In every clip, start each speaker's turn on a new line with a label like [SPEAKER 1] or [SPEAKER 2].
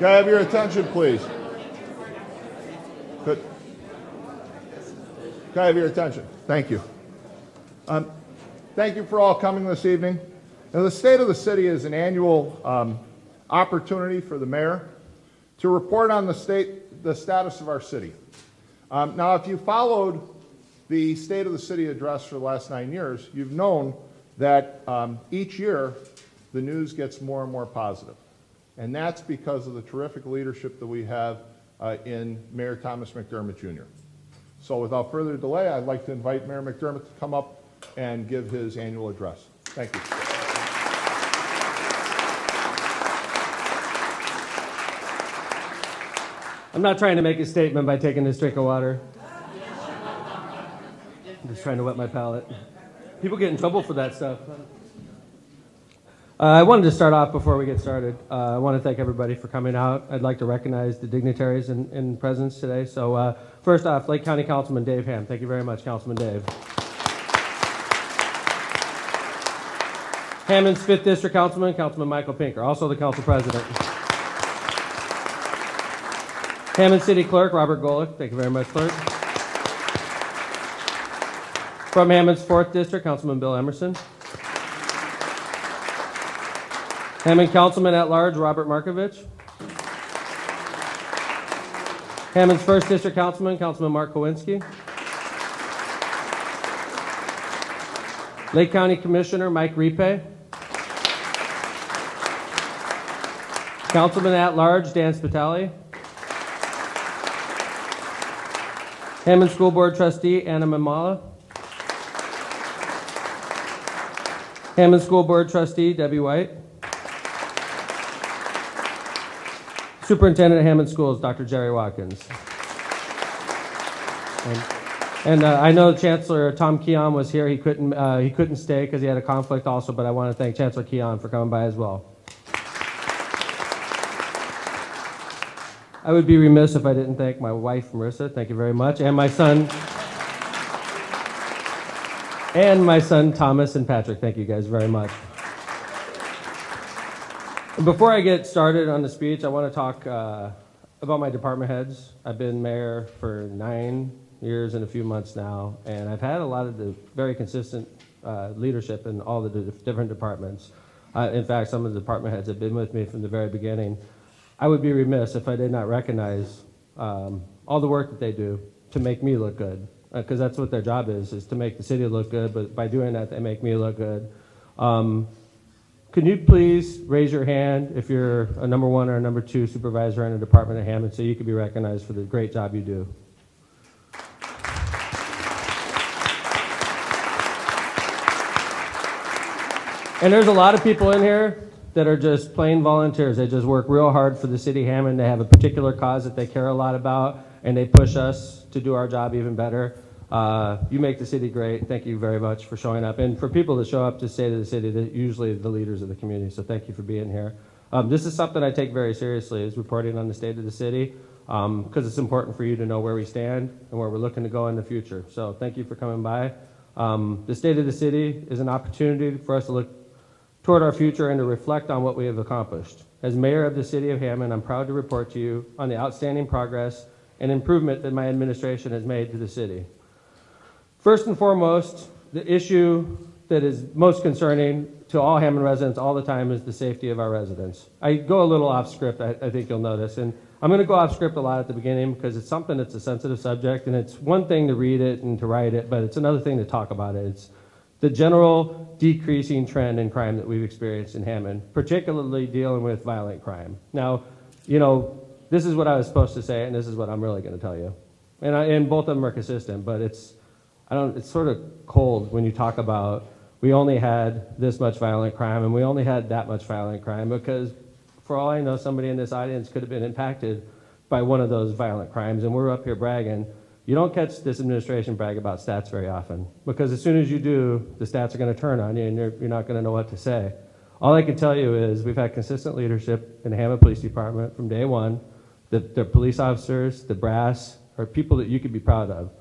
[SPEAKER 1] Can I have your attention, please? Good. Can I have your attention? Thank you. Thank you for all coming this evening. Now, the State of the City is an annual opportunity for the mayor to report on the status of our city. Now, if you followed the State of the City address for the last 9 years, you've known that each year the news gets more and more positive. And that's because of the terrific leadership that we have in Mayor Thomas McDermott Jr. So without further delay, I'd like to invite Mayor McDermott to come up and give his annual address. Thank you.
[SPEAKER 2] I'm not trying to make a statement by taking this drink of water. I'm just trying to wet my palate. People get in trouble for that stuff. I wanted to start off before we get started. I want to thank everybody for coming out. I'd like to recognize the dignitaries in presence today. So first off, Lake County Councilman Dave Ham. Thank you very much, Councilman Dave. Hammond's 5th District Councilman, Councilman Michael Pinker, also the Council President. Hammond City Clerk, Robert Golick. Thank you very much, Clerk. From Hammond's 4th District, Councilman Bill Emerson. Hammond Councilman at Large, Robert Markovich. Hammond's 1st District Councilman, Councilman Mark Kowinski. Lake County Commissioner Mike Ripe. Councilman at Large Dan Spitali. Hammond School Board Trustee Anna Mamala. Hammond School Board Trustee Debbie White. Superintendent of Hammond Schools Dr. Jerry Watkins. And I know Chancellor Tom Keon was here. He couldn't stay because he had a conflict also, but I want to thank Chancellor Keon for coming by as well. I would be remiss if I didn't thank my wife, Marissa. Thank you very much. And my son, Thomas and Patrick. Thank you guys very much. Before I get started on the speech, I want to talk about my department heads. I've been mayor for 9 years and a few months now, and I've had a lot of the very consistent leadership in all the different departments. In fact, some of the department heads have been with me from the very beginning. I would be remiss if I did not recognize all the work that they do to make me look good, because that's what their job is to make the city look good, but by doing that, they make me look good. Could you please raise your hand if you're a number 1 or a number 2 supervisor in a department at Hammond so you can be recognized for the great job you do? And there's a lot of people in here that are just plain volunteers. They just work real hard for the city of Hammond. They have a particular cause that they care a lot about, and they push us to do our job even better. You make the city great. Thank you very much for showing up. And for people that show up to State of the City, they're usually the leaders of the community, so thank you for being here. This is something I take very seriously, is reporting on the State of the City, because it's important for you to know where we stand and where we're looking to go in the future. So thank you for coming by. The State of the City is an opportunity for us to look toward our future and to reflect on what we have accomplished. As mayor of the city of Hammond, I'm proud to report to you on the outstanding progress and improvement that my administration has made to the city. First and foremost, the issue that is most concerning to all Hammond residents all the time is the safety of our residents. I go a little off script, I think you'll notice, and I'm going to go off script a lot at the beginning because it's something that's a sensitive subject, and it's one thing to read it and to write it, but it's another thing to talk about it. It's the general decreasing trend in crime that we've experienced in Hammond, particularly dealing with violent crime. Now, you know, this is what I was supposed to say, and this is what I'm really going to tell you. And both of them are consistent, but it's sort of cold when you talk about we only had this much violent crime and we only had that much violent crime, because for all I know, somebody in this audience could have been impacted by one of those violent crimes, and we're up here bragging. You don't catch this administration brag about stats very often, because as soon as you do, the stats are going to turn on you and you're not going to know what to say. All I can tell you is we've had consistent leadership in the Hammond Police Department from day one. The police officers, the brass, are people that you could be proud of.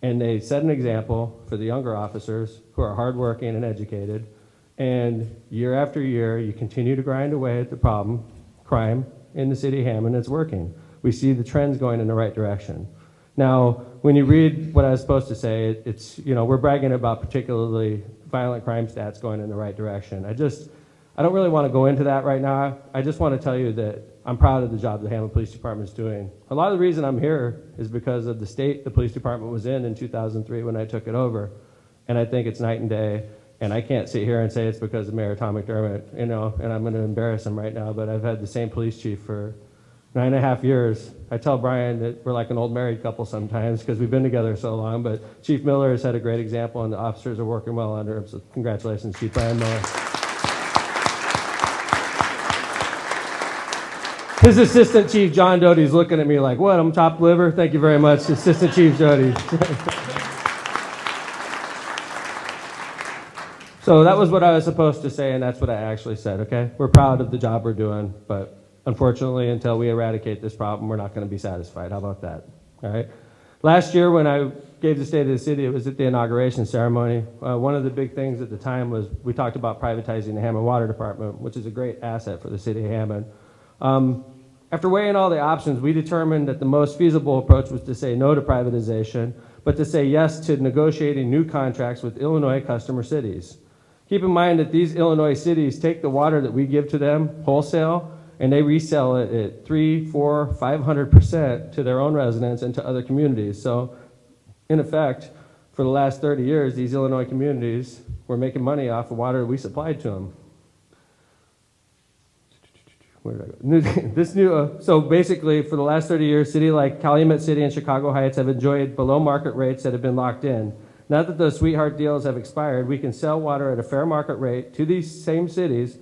[SPEAKER 2] And they set an example for the younger officers who are hardworking and educated. And year after year, you continue to grind away at the problem, crime, in the city of Hammond. It's working. We see the trends going in the right direction. Now, when you read what I was supposed to say, it's, we're bragging about particularly violent crime stats going in the right direction. I don't really want to go into that right now. I just want to tell you that I'm proud of the job the Hammond Police Department is doing. A lot of the reason I'm here is because of the state the police department was in 2003 when I took it over. And I think it's night and day. And I can't sit here and say it's because of Mayor Tom McDermott, and I'm going to embarrass him right now, but I've had the same police chief for 9.5 years. I tell Brian that we're like an old married couple sometimes because we've been together so long, but Chief Miller has had a great example, and the officers are working well under him, so congratulations, Chief Brian Miller. His assistant chief, John Doty's looking at me like, what, I'm chopped liver? Thank you very much, Assistant Chief Doty. So that was what I was supposed to say, and that's what I actually said, okay? We're proud of the job we're doing, but unfortunately, until we eradicate this problem, we're not going to be satisfied. How about that? All right? Last year, when I gave the State of the City, it was at the inauguration ceremony. One of the big things at the time was we talked about privatizing the Hammond Water Department, which is a great asset for the city of Hammond. After weighing all the options, we determined that the most feasible approach was to say no to privatization, but to say yes to negotiating new contracts with Illinois customer cities. Keep in mind that these Illinois cities take the water that we give to them wholesale, and they resell it at 300%, 400%, 500% to their own residents and to other communities. So, in effect, for the last 30 years, these Illinois communities were making money off the water we supplied to them. Where did I go? So basically, for the last 30 years, cities like Calumet City and Chicago Heights have enjoyed below market rates that have been locked in. Now that those sweetheart deals have expired, we can sell water at a fair market rate to these same cities,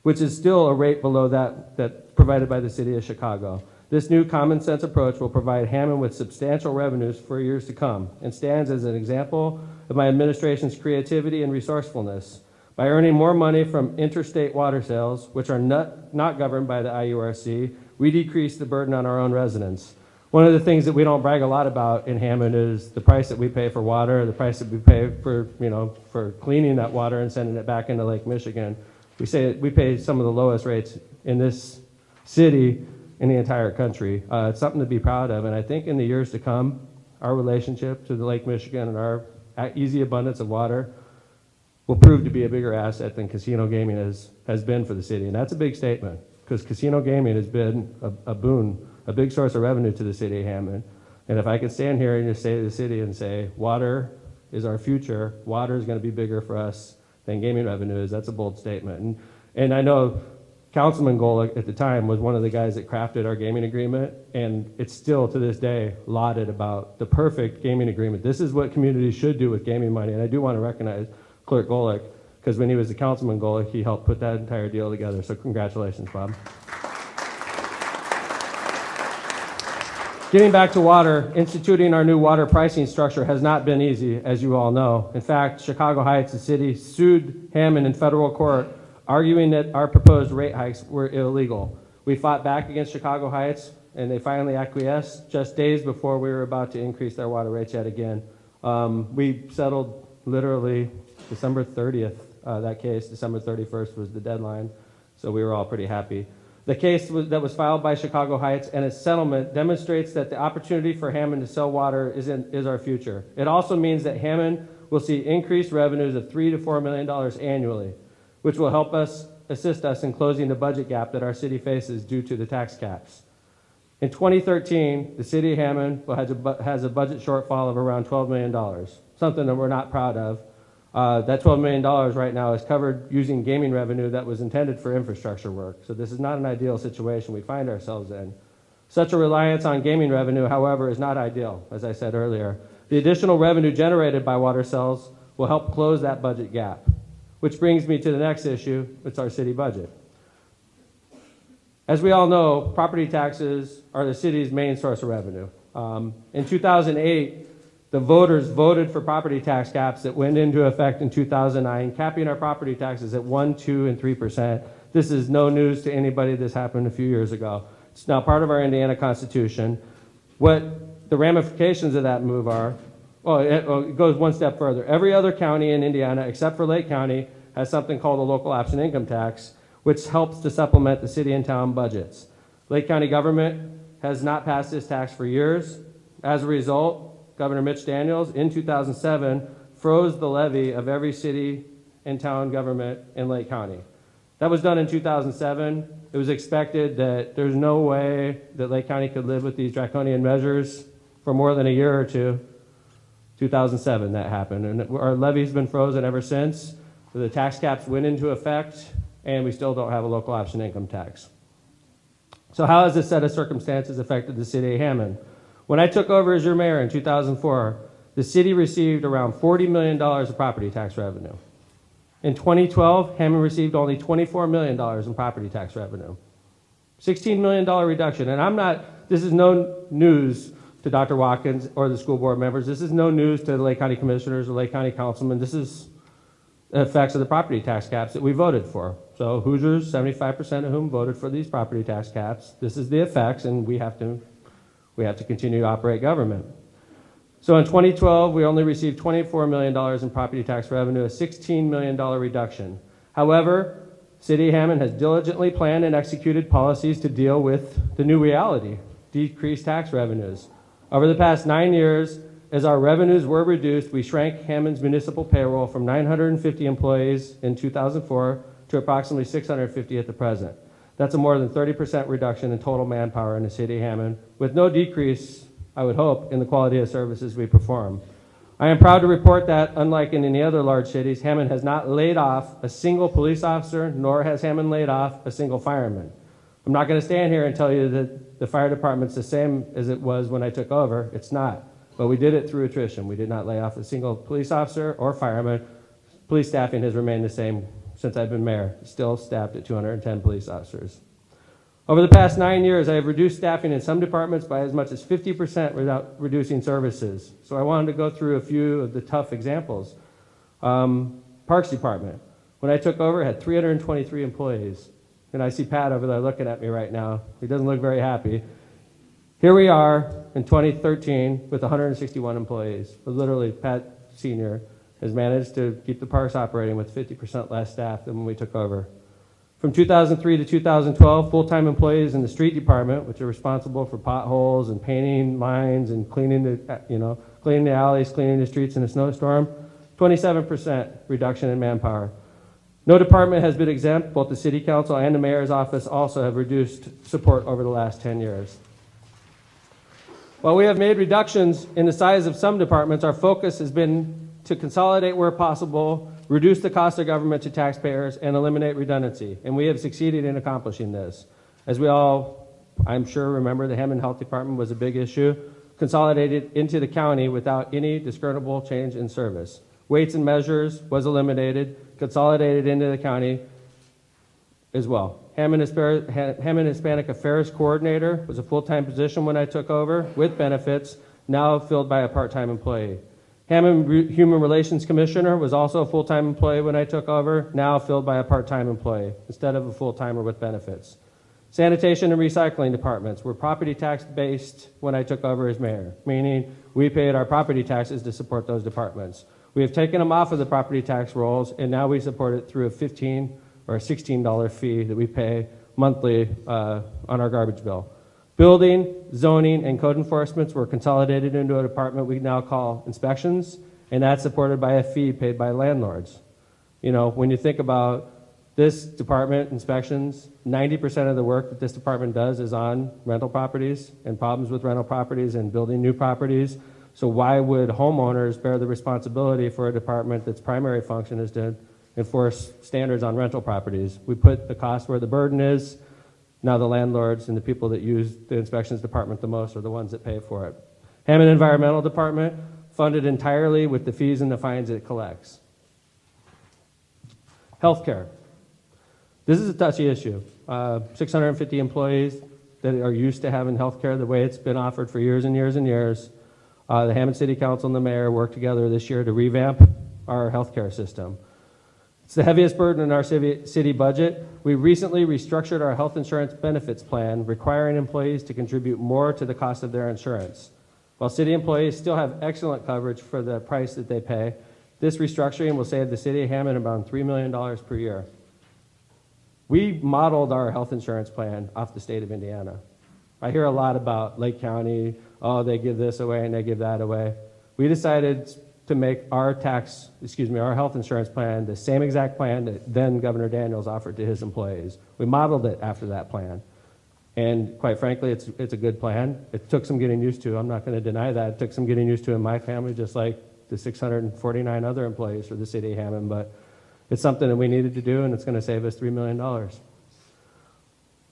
[SPEAKER 2] which is still a rate below that provided by the city of Chicago. This new common sense approach will provide Hammond with substantial revenues for years to come and stands as an example of my administration's creativity and resourcefulness. By earning more money from interstate water sales, which are not governed by the IURC, we decrease the burden on our own residents. One of the things that we don't brag a lot about in Hammond is the price that we pay for water, the price that we pay for cleaning that water and sending it back into Lake Michigan. We say we pay some of the lowest rates in this city in the entire country. It's something to be proud of, and I think in the years to come, our relationship to the Lake Michigan and our easy abundance of water will prove to be a bigger asset than casino gaming has been for the city, and that's a big statement, because casino gaming has been a boon, a big source of revenue to the city of Hammond. And if I can stand here and just say to the city and say, water is our future, water is going to be bigger for us than gaming revenue is, that's a bold statement. And I know Councilman Golick at the time was one of the guys that crafted our gaming agreement, and it's still to this day lauded about the perfect gaming agreement. This is what communities should do with gaming money, and I do want to recognize Clerk Golick, because when he was the Councilman Golick, he helped put that entire deal together. So congratulations, Bob. Getting back to water, instituting our new water pricing structure has not been easy, as you all know. In fact, Chicago Heights, the city, sued Hammond in federal court, arguing that our proposed rate hikes were illegal. We fought back against Chicago Heights, and they finally acquiesced just days before we were about to increase their water rates yet again. We settled literally December 30th, that case. December 31st was the deadline, so we were all pretty happy. The case that was filed by Chicago Heights and its settlement demonstrates that the opportunity for Hammond to sell water is our future. It also means that Hammond will see increased revenues of $3 to $4 million annually, which will help us assist us in closing the budget gap that our city faces due to the tax caps. In 2013, the city of Hammond has a budget shortfall of around $12 million, something that we're not proud of. That $12 million right now is covered using gaming revenue that was intended for infrastructure work. So this is not an ideal situation we find ourselves in. Such a reliance on gaming revenue, however, is not ideal, as I said earlier. The additional revenue generated by water sales will help close that budget gap, which brings me to the next issue. It's our city budget. As we all know, property taxes are the city's main source of revenue. In 2008, the voters voted for property tax caps that went into effect in 2009, capping our property taxes at 1, 2, and 3%. This is no news to anybody. This happened a few years ago. It's now part of our Indiana Constitution. What the ramifications of that move are, it goes one step further. Every other county in Indiana, except for Lake County, has something called a local option income tax, which helps to supplement the city and town budgets. Lake County government has not passed this tax for years. As a result, Governor Mitch Daniels in 2007 froze the levy of every city and town government in Lake County. That was done in 2007. It was expected that there's no way that Lake County could live with these draconian measures for more than a year or two. 2007 that happened, and our levy's been frozen ever since. The tax caps went into effect, and we still don't have a local option income tax. So how has this set of circumstances affected the city of Hammond? When I took over as your mayor in 2004, the city received around $40 million of property tax revenue. In 2012, Hammond received only $24 million in property tax revenue. $16 million reduction, and this is no news to Dr. Watkins or the school board members. This is no news to the Lake County commissioners or Lake County councilmen. This is the effects of the property tax caps that we voted for. So Hoosiers, 75% of whom voted for these property tax caps. This is the effects, and we have to continue to operate government. So in 2012, we only received $24 million in property tax revenue, a $16 million reduction. However, City of Hammond has diligently planned and executed policies to deal with the new reality, decreased tax revenues. Over the past 9 years, as our revenues were reduced, we shrank Hammond's municipal payroll from 950 employees in 2004 to approximately 650 at the present. That's a more than 30% reduction in total manpower in the city of Hammond, with no decrease, I would hope, in the quality of services we perform. I am proud to report that, unlike in any other large cities, Hammond has not laid off a single police officer, nor has Hammond laid off a single fireman. I'm not going to stand here and tell you that the fire department's the same as it was when I took over. It's not. But we did it through attrition. We did not lay off a single police officer or fireman. Police staffing has remained the same since I've been mayor, still staffed at 210 police officers. Over the past 9 years, I have reduced staffing in some departments by as much as 50% without reducing services. So I wanted to go through a few of the tough examples. Parks Department. When I took over, it had 323 employees. And I see Pat over there looking at me right now. He doesn't look very happy. Here we are in 2013 with 161 employees. But literally, Pat Sr. has managed to keep the parks operating with 50% less staff than when we took over. From 2003 to 2012, full-time employees in the street department, which are responsible for potholes and painting lines and cleaning the alleys, cleaning the streets in a snowstorm, 27% reduction in manpower. No department has been exempt. Both the city council and the mayor's office also have reduced support over the last 10 years. While we have made reductions in the size of some departments, our focus has been to consolidate where possible, reduce the cost of government to taxpayers, and eliminate redundancy. And we have succeeded in accomplishing this. As we all, I'm sure, remember, the Hammond Health Department was a big issue, consolidated into the county without any discernible change in service. Weights and measures was eliminated, consolidated into the county as well. Hammond Hispanic Affairs Coordinator was a full-time position when I took over with benefits, now filled by a part-time employee. Hammond Human Relations Commissioner was also a full-time employee when I took over, now filled by a part-time employee instead of a full-timer with benefits. Sanitation and Recycling Departments were property tax based when I took over as mayor, meaning we paid our property taxes to support those departments. We have taken them off of the property tax rolls, and now we support it through a $15 or a $16 fee that we pay monthly on our garbage bill. Building, zoning, and code enforcements were consolidated into a department we now call inspections, and that's supported by a fee paid by landlords. You know, when you think about this department, inspections, 90% of the work that this department does is on rental properties and problems with rental properties and building new properties. So why would homeowners bear the responsibility for a department that's primary function is to enforce standards on rental properties? We put the cost where the burden is. Now the landlords and the people that use the inspections department the most are the ones that pay for it. Hammond Environmental Department, funded entirely with the fees and the fines it collects. Healthcare. This is a touchy issue. 650 employees that are used to having healthcare the way it's been offered for years and years and years. The Hammond City Council and the mayor worked together this year to revamp our healthcare system. It's the heaviest burden in our city budget. We recently restructured our health insurance benefits plan, requiring employees to contribute more to the cost of their insurance. While city employees still have excellent coverage for the price that they pay, this restructuring will save the city of Hammond about $3 million per year. We modeled our health insurance plan off the state of Indiana. I hear a lot about Lake County, oh, they give this away and they give that away. We decided to make our health insurance plan the same exact plan that then Governor Daniels offered to his employees. We modeled it after that plan. And quite frankly, it's a good plan. It took some getting used to. I'm not going to deny that. It took some getting used to in my family, just like the 649 other employees for the city of Hammond. But it's something that we needed to do, and it's going to save us $3 million.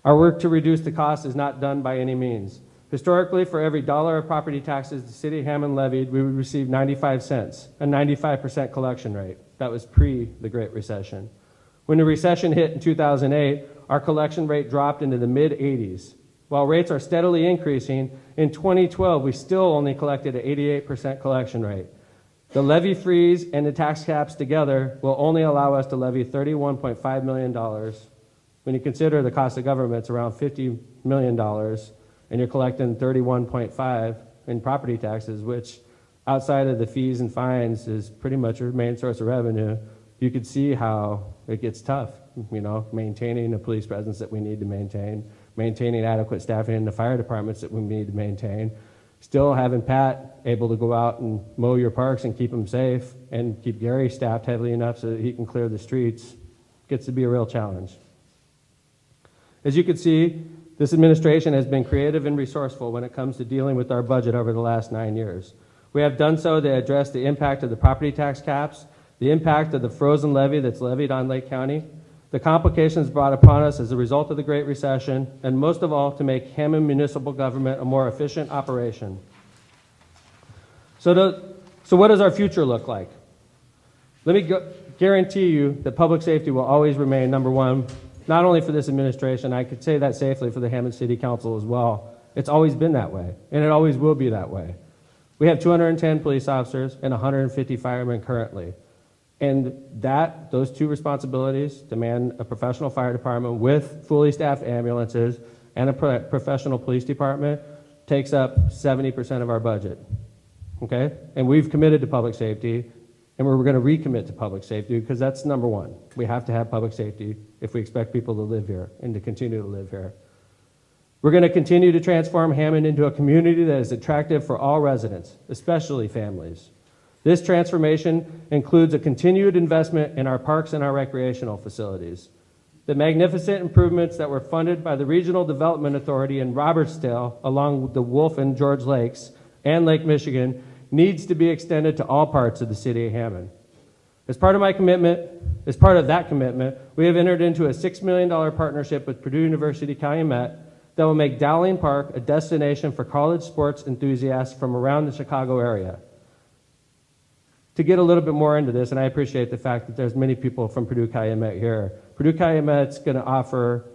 [SPEAKER 2] Our work to reduce the cost is not done by any means. Historically, for every dollar of property taxes the city of Hammond levied, we would receive 95 cents, a 95% collection rate. That was pre the Great Recession. When the recession hit in 2008, our collection rate dropped into the mid-80s. While rates are steadily increasing, in 2012, we still only collected an 88% collection rate. The levy freeze and the tax caps together will only allow us to levy $31.5 million. When you consider the cost of government's around $50 million, and you're collecting 31.5 in property taxes, which outside of the fees and fines is pretty much your main source of revenue, you could see how it gets tough, maintaining a police presence that we need to maintain, maintaining adequate staffing in the fire departments that we need to maintain, still having Pat able to go out and mow your parks and keep them safe, and keep Gary staffed heavily enough so that he can clear the streets, gets to be a real challenge. As you can see, this administration has been creative and resourceful when it comes to dealing with our budget over the last 9 years. We have done so to address the impact of the property tax caps, the impact of the frozen levy that's levied on Lake County, the complications brought upon us as a result of the Great Recession, and most of all, to make Hammond municipal government a more efficient operation. So what does our future look like? Let me guarantee you that public safety will always remain number one, not only for this administration, I could say that safely for the Hammond City Council as well. It's always been that way, and it always will be that way. We have 210 police officers and 150 firemen currently. And those two responsibilities, demand a professional fire department with fully staffed ambulances and a professional police department, takes up 70% of our budget, okay? And we've committed to public safety, and we're going to recommit to public safety because that's number one. We have to have public safety if we expect people to live here and to continue to live here. We're going to continue to transform Hammond into a community that is attractive for all residents, especially families. This transformation includes a continued investment in our parks and our recreational facilities. The magnificent improvements that were funded by the Regional Development Authority in Robertsdale along the Wolf and George Lakes and Lake Michigan needs to be extended to all parts of the city of Hammond. As part of that commitment, we have entered into a $6 million partnership with Purdue University Calumet that will make Dowling Park a destination for college sports enthusiasts from around the Chicago area. To get a little bit more into this, and I appreciate the fact that there's many people from Purdue Calumet here, Purdue Calumet's going to offer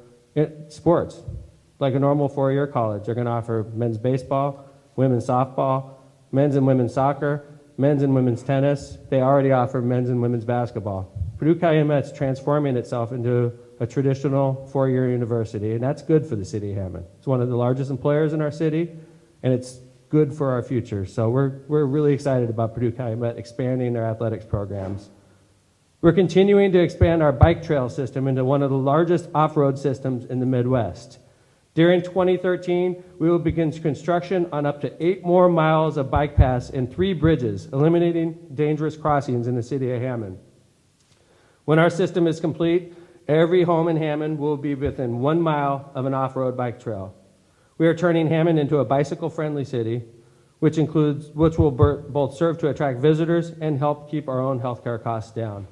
[SPEAKER 2] sports like a normal four-year college. They're going to offer men's baseball, women's softball, men's and women's soccer, men's and women's tennis. They already offer men's and women's basketball. Purdue Calumet's transforming itself into a traditional four-year university, and that's good for the city of Hammond. It's one of the largest employers in our city, and it's good for our future. So we're really excited about Purdue Calumet expanding their athletics programs. We're continuing to expand our bike trail system into one of the largest off-road systems in the Midwest. During 2013, we will begin construction on up to 8 more miles of bike paths and 3 bridges, eliminating dangerous crossings in the city of Hammond. When our system is complete, every home in Hammond will be within 1 mile of an off-road bike trail. We are turning Hammond into a bicycle-friendly city, which will both serve to attract visitors and help keep our own healthcare costs down.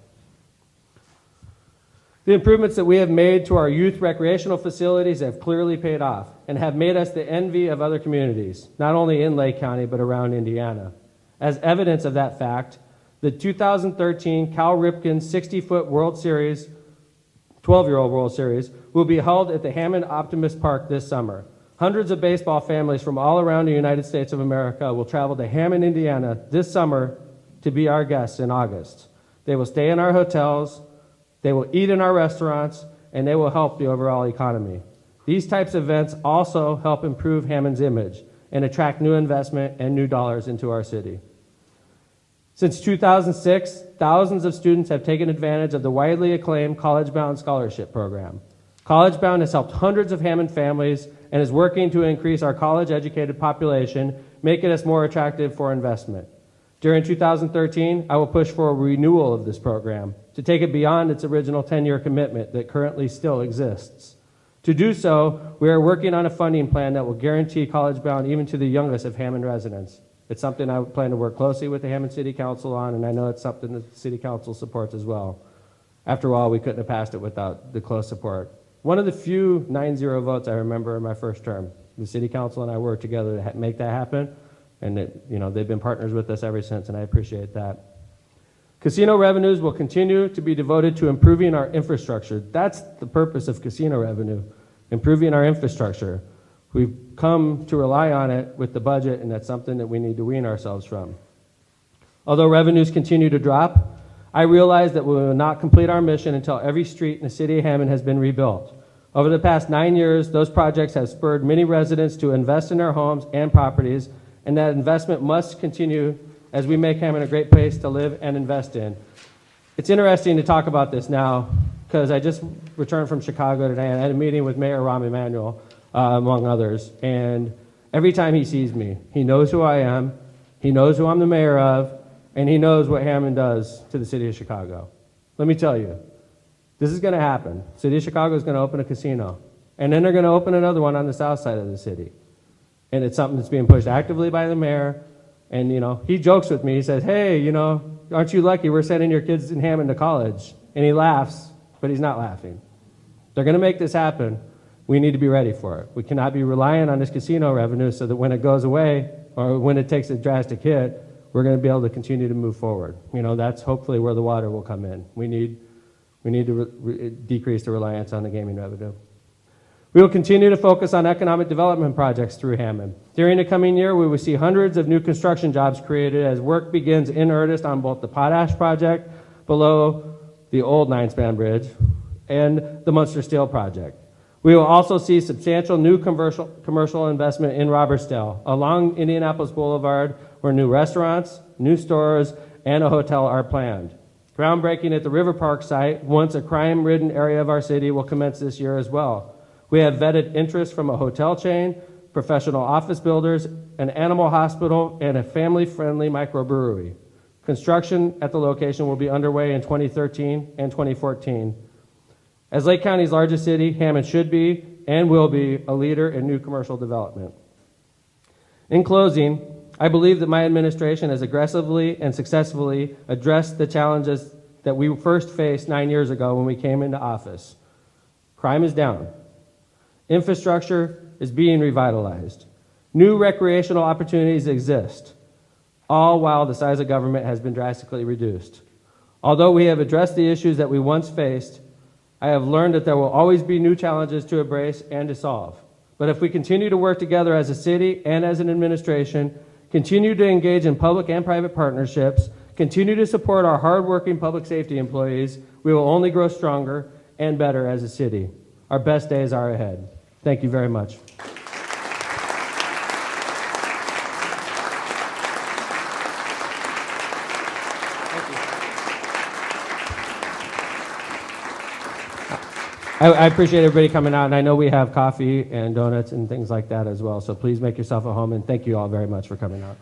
[SPEAKER 2] The improvements that we have made to our youth recreational facilities have clearly paid off and have made us the envy of other communities, not only in Lake County, but around Indiana. As evidence of that fact, the 2013 Cal Ripken 60-foot World Series, 12-year-old World Series, will be held at the Hammond Optimist Park this summer. Hundreds of baseball families from all around the United States of America will travel to Hammond, Indiana this summer to be our guests in August. They will stay in our hotels, they will eat in our restaurants, and they will help the overall economy. These types of events also help improve Hammond's image and attract new investment and new dollars into our city. Since 2006, thousands of students have taken advantage of the widely acclaimed College Bound Scholarship Program. College Bound has helped hundreds of Hammond families and is working to increase our college-educated population, making us more attractive for investment. During 2013, I will push for a renewal of this program to take it beyond its original 10-year commitment that currently still exists. To do so, we are working on a funding plan that will guarantee College Bound even to the youngest of Hammond residents. It's something I plan to work closely with the Hammond City Council on, and I know it's something that the City Council supports as well. After all, we couldn't have passed it without the close support. One of the few 9-0 votes I remember in my first term. The City Council and I worked together to make that happen, and they've been partners with us ever since, and I appreciate that. Casino revenues will continue to be devoted to improving our infrastructure. That's the purpose of casino revenue, improving our infrastructure. We've come to rely on it with the budget, and that's something that we need to wean ourselves from. Although revenues continue to drop, I realize that we will not complete our mission until every street in the city of Hammond has been rebuilt. Over the past 9 years, those projects have spurred many residents to invest in their homes and properties, and that investment must continue as we make Hammond a great place to live and invest in. It's interesting to talk about this now, because I just returned from Chicago today, and I had a meeting with Mayor Rahm Emanuel, among others, and every time he sees me, he knows who I am, he knows who I'm the mayor of, and he knows what Hammond does to the city of Chicago. Let me tell you, this is going to happen. City of Chicago is going to open a casino, and then they're going to open another one on the south side of the city. And it's something that's being pushed actively by the mayor. And, he jokes with me. He says, hey, aren't you lucky we're sending your kids in Hammond to college? And he laughs, but he's not laughing. They're going to make this happen. We need to be ready for it. We cannot be relying on this casino revenue so that when it goes away or when it takes a drastic hit, we're going to be able to continue to move forward. That's hopefully where the water will come in. We need to decrease the reliance on the gaming revenue. We will continue to focus on economic development projects through Hammond. During the coming year, we will see hundreds of new construction jobs created as work begins in earnest on both the Potash project below the old 9-span bridge and the Munster Steel project. We will also see substantial new commercial investment in Robertsdale along Indianapolis Boulevard, where new restaurants, new stores, and a hotel are planned. Groundbreaking at the River Park site, once a crime-ridden area of our city, will commence this year as well. We have vetted interest from a hotel chain, professional office builders, an animal hospital, and a family-friendly microbrewery. Construction at the location will be underway in 2013 and 2014. As Lake County's largest city, Hammond should be and will be a leader in new commercial development. In closing, I believe that my administration has aggressively and successfully addressed the challenges that we first faced 9 years ago when we came into office. Crime is down. Infrastructure is being revitalized. New recreational opportunities exist, all while the size of government has been drastically reduced. Although we have addressed the issues that we once faced, I have learned that there will always be new challenges to embrace and to solve. But if we continue to work together as a city and as an administration, continue to engage in public and private partnerships, continue to support our hardworking public safety employees, we will only grow stronger and better as a city. Our best days are ahead. Thank you very much. I appreciate everybody coming out, and I know we have coffee and donuts and things like that as well, so please make yourself at home, and thank you all very much for coming out.